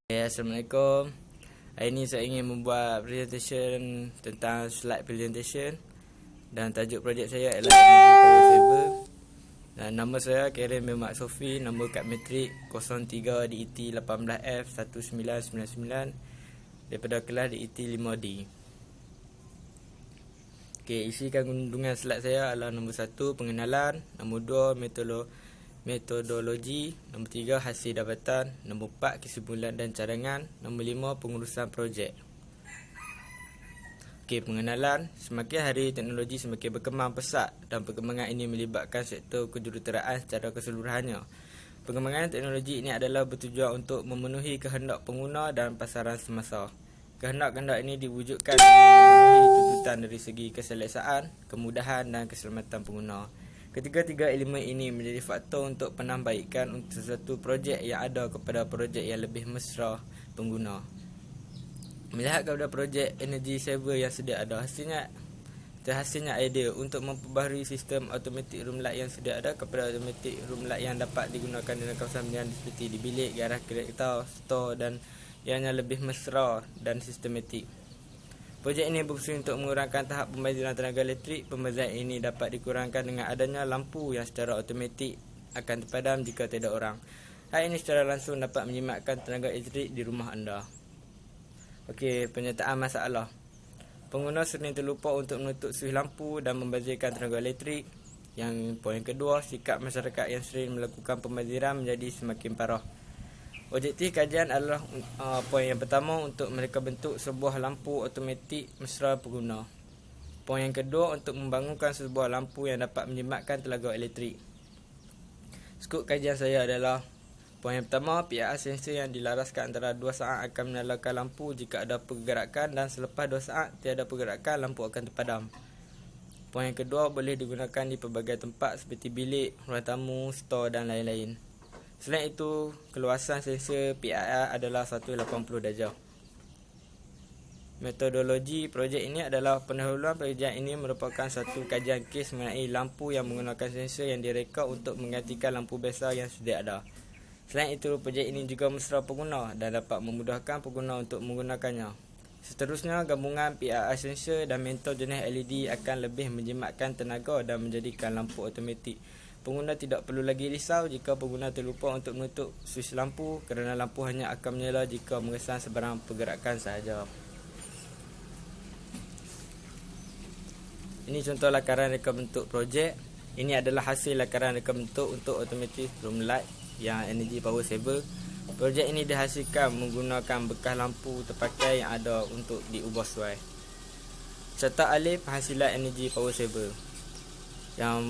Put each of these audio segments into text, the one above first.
Assalamualaikum. Hari ini saya ingin membuat presentation tentang slide presentation. Dan tajuk projek saya ialah Energy Power Saver. Dan nama saya Karen Memak Sofi. Nombor kad metrik 03 DET 18F 1999 daripada kelas DET 5D. Isi kandungan slide saya adalah nombor 1 pengenalan, nombor 2 metodologi, nombor 3 hasil dapatan, nombor 4 kesimpulan dan cadangan, nombor 5 pengurusan projek. Pengenalan. Semakin hari teknologi semakin berkembang pesat dan perkembangan ini melibatkan sektor kejuruteraan secara keseluruhannya. Perkembangan teknologi ini adalah bertujuan untuk memenuhi kehendak pengguna dan pasaran semasa. Kehendak-kehendak ini diwujudkan dengan memenuhi tuntutan dari segi keselesaan, kemudahan dan keselamatan pengguna. Ketiga-tiga elemen ini menjadi faktor untuk penambahbaikan untuk sesuatu projek yang ada kepada projek yang lebih mesra pengguna. Melihat kepada projek energy saver yang sedia ada, hasilnya idea untuk memperbaharui sistem automatic room light yang sedia ada kepada automatic room light yang dapat digunakan dalam kawasan berian seperti di bilik, garaj, kereta, store dan yang lebih mesra dan sistematik. Projek ini berfungsi untuk mengurangkan tahap pembaziran tenaga elektrik. Pembaziran ini dapat dikurangkan dengan adanya lampu yang secara automatik akan terpadam jika tidak orang. Hal ini secara langsung dapat menjimatkan tenaga elektrik di rumah anda. Penyataan masalah. Pengguna sering terlupa untuk menutup suis lampu dan membazirkan tenaga elektrik. Poin kedua, sikap masyarakat yang sering melakukan pembaziran menjadi semakin parah. Objektif kajian adalah poin yang pertama, untuk mereka bentuk sebuah lampu automatik mesra pengguna. Poin yang kedua, untuk membangunkan sebuah lampu yang dapat menjimatkan tenaga elektrik. Skop kajian saya adalah: poin yang pertama, PIR sensor yang dilaraskan antara 2 saat akan menyalakan lampu jika ada pergerakan, dan selepas 2 saat tiada pergerakan, lampu akan terpadam. Poin yang kedua, boleh digunakan di pelbagai tempat seperti bilik, ruang tamu, store dan lain-lain. Selain itu, keluasan sensor PIR adalah 180 darjah. Metodologi projek ini adalah: pendahuluan pengajian ini merupakan satu kajian kes mengenai lampu yang menggunakan sensor yang direka untuk menggantikan lampu biasa yang sudah ada. Selain itu, projek ini juga mesra pengguna dan dapat memudahkan pengguna untuk menggunakannya. Seterusnya, gabungan PIR sensor dan mentol jenis LED akan lebih menjimatkan tenaga dan menjadikan lampu automatik. Pengguna tidak perlu lagi risau jika pengguna terlupa untuk menutup suis lampu, kerana lampu hanya akan menyala jika mengesan sebarang pergerakan sahaja. Ini contoh lakaran reka bentuk projek. Ini adalah hasil lakaran reka bentuk untuk automatic room light yang energy power saver. Projek ini dihasilkan menggunakan bekas lampu terpakai yang ada untuk diubah suai. Serta alih penghasilan energy power saver. Yang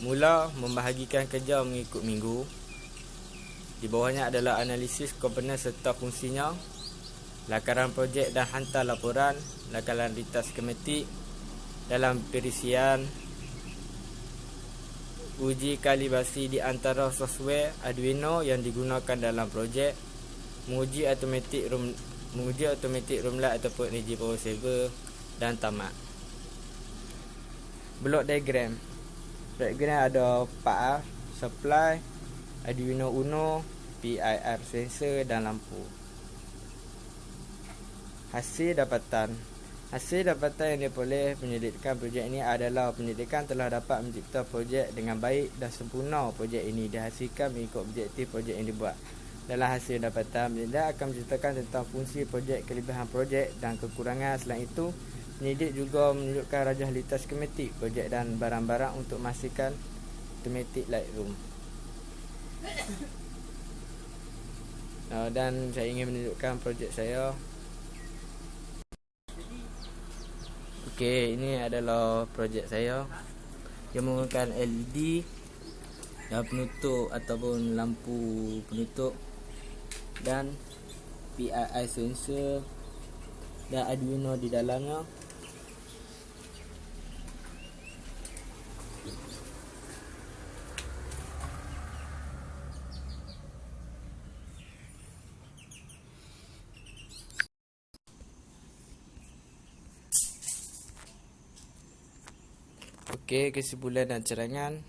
mula, membahagikan kerja mengikut minggu. Di bawahnya adalah analisis komponen serta fungsinya, lakaran projek dan hantar laporan, lakaran data skematik, dalam perisian, uji kalibrasi di antara software Arduino yang digunakan dalam projek, menguji automatic room light ataupun energy power saver, dan tamat. Blok diagram. Diagram ada PAR, supply, Arduino Uno, PIR sensor dan lampu. Hasil dapatan yang diperoleh penyelidikan projek ini adalah: penyelidikan telah dapat mencipta projek dengan baik dan sempurna. Projek ini dihasilkan mengikut objektif projek yang dibuat. Dalam hasil dapatan, penyelidik akan menceritakan tentang fungsi projek, kelebihan projek dan kekurangan. Selain itu, penyelidik juga menunjukkan rajah data skematik projek dan barang-barang untuk memastikan automatic lightroom. Dan saya ingin menunjukkan projek saya. Ini adalah projek saya yang menggunakan LED dan penutup ataupun lampu penutup, dan PIR sensor dan Arduino di dalamnya. Kesimpulan dan cadangan.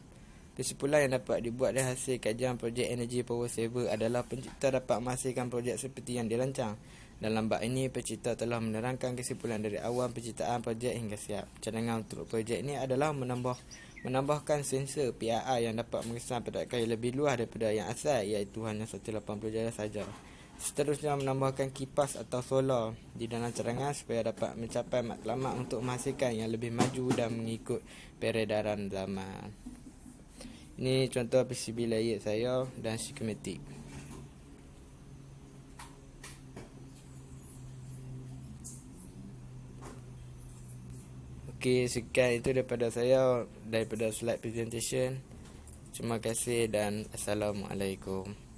Kesimpulan yang dapat dibuat dari hasil kajian projek energy power saver adalah pencipta dapat menghasilkan projek seperti yang dirancang. Dalam bab ini, pencipta telah menerangkan kesimpulan dari awal penciptaan projek hingga siap. Cadangan untuk projek ini adalah menambahkan sensor PIR yang dapat mengesan pedakan yang lebih luas daripada yang asal, iaitu hanya 180 darjah saja. Seterusnya, menambahkan kipas atau solar di dalam cadangan supaya dapat mencapai matlamat untuk menghasilkan yang lebih maju dan mengikut peredaran zaman. Ini contoh PCB layer saya dan skematik. Okey, sekian itu daripada saya, daripada slide presentation. Terima kasih dan Assalamualaikum.